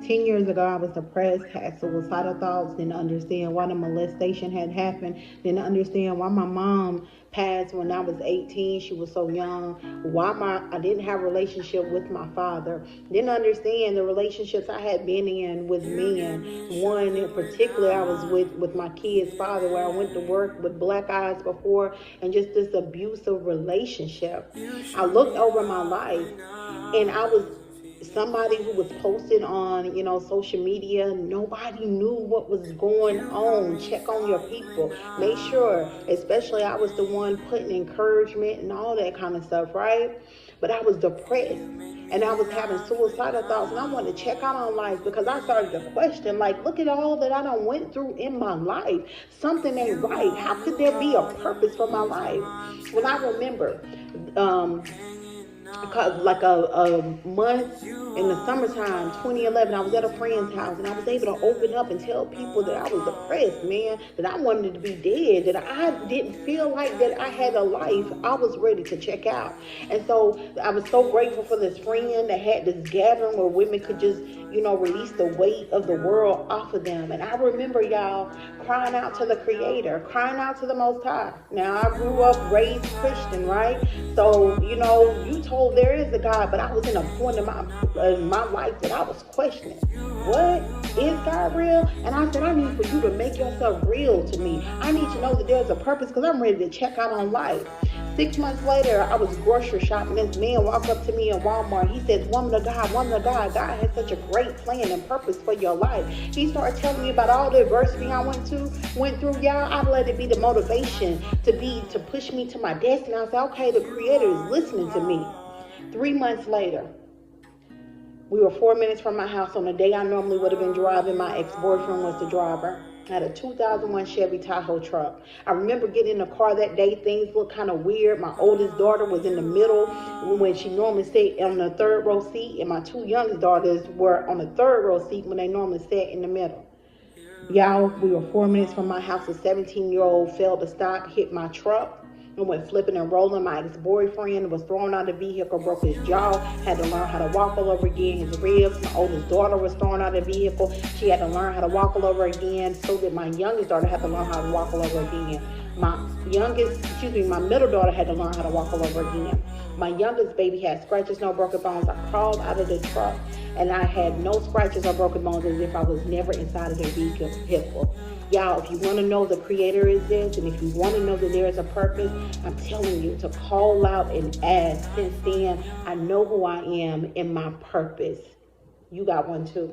10 years ago, I was depressed, had suicidal thoughts, didn't understand why the molestation had happened, didn't understand why my mom passed when I was 18. She was so young. Why I didn't have a relationship with my father. Didn't understand the relationships I had been in with men. One in particular I was with my kid's father, where I went to work with black eyes before, and just this abusive relationship. I looked over my life, and I was somebody who was posted on, social media. Nobody knew what was going on. Check on your people. Make sure, especially I was the one putting encouragement and all that kind of stuff, right? But I was depressed, and I was having suicidal thoughts, and I wanted to check out on life, because I started to question, like, look at all that I done went through in my life. Something ain't right. How could there be a purpose for my life? When I remember, like a month in the summertime 2011, I was at a friend's house, and I was able to open up and tell people that I was depressed, man, that I wanted to be dead, that I didn't feel like that I had a life. I was ready to check out. And so I was so grateful for this friend that had this gathering where women could just release the weight of the world off of them. And I remember, y'all, crying out to the Creator, crying out to the Most High. Now, I grew up raised Christian, right? So, you told there is a God, but I was in a point in my life that I was questioning. What? Is God real? And I said, I need for you to make yourself real to me. I need to know that there's a purpose, because I'm ready to check out on life. 6 months later, I was grocery shopping. This man walked up to me in Walmart. He said, woman of God, God has such a great plan and purpose for your life. He started telling me about all the adversity I went through. Y'all, I let it be the motivation to push me to my destiny. I said, okay, the Creator is listening to me. 3 months later, we were 4 minutes from my house. On the day I normally would have been driving, my ex-boyfriend was the driver. I had a 2001 Chevy Tahoe truck. I remember getting in the car that day. Things looked kind of weird. My oldest daughter was in the middle when she normally sat on the third row seat, and my two youngest daughters were on the third row seat when they normally sat in the middle. Y'all, we were 4 minutes from my house. A 17-year-old failed to stop, hit my truck, and went flipping and rolling. My ex-boyfriend was thrown out of the vehicle, broke his jaw, had to learn how to walk all over again. His ribs. My oldest daughter was thrown out of the vehicle. She had to learn how to walk all over again. So did my youngest daughter had to learn how to walk all over again. My middle daughter had to learn how to walk all over again. My youngest baby had scratches, no broken bones. I crawled out of the truck, and I had no scratches or broken bones, as if I was never inside of the vehicle. Y'all, if you want to know the Creator is this, and if you want to know that there is a purpose, I'm telling you to call out and ask. Since then, I know who I am and my purpose. You got one too.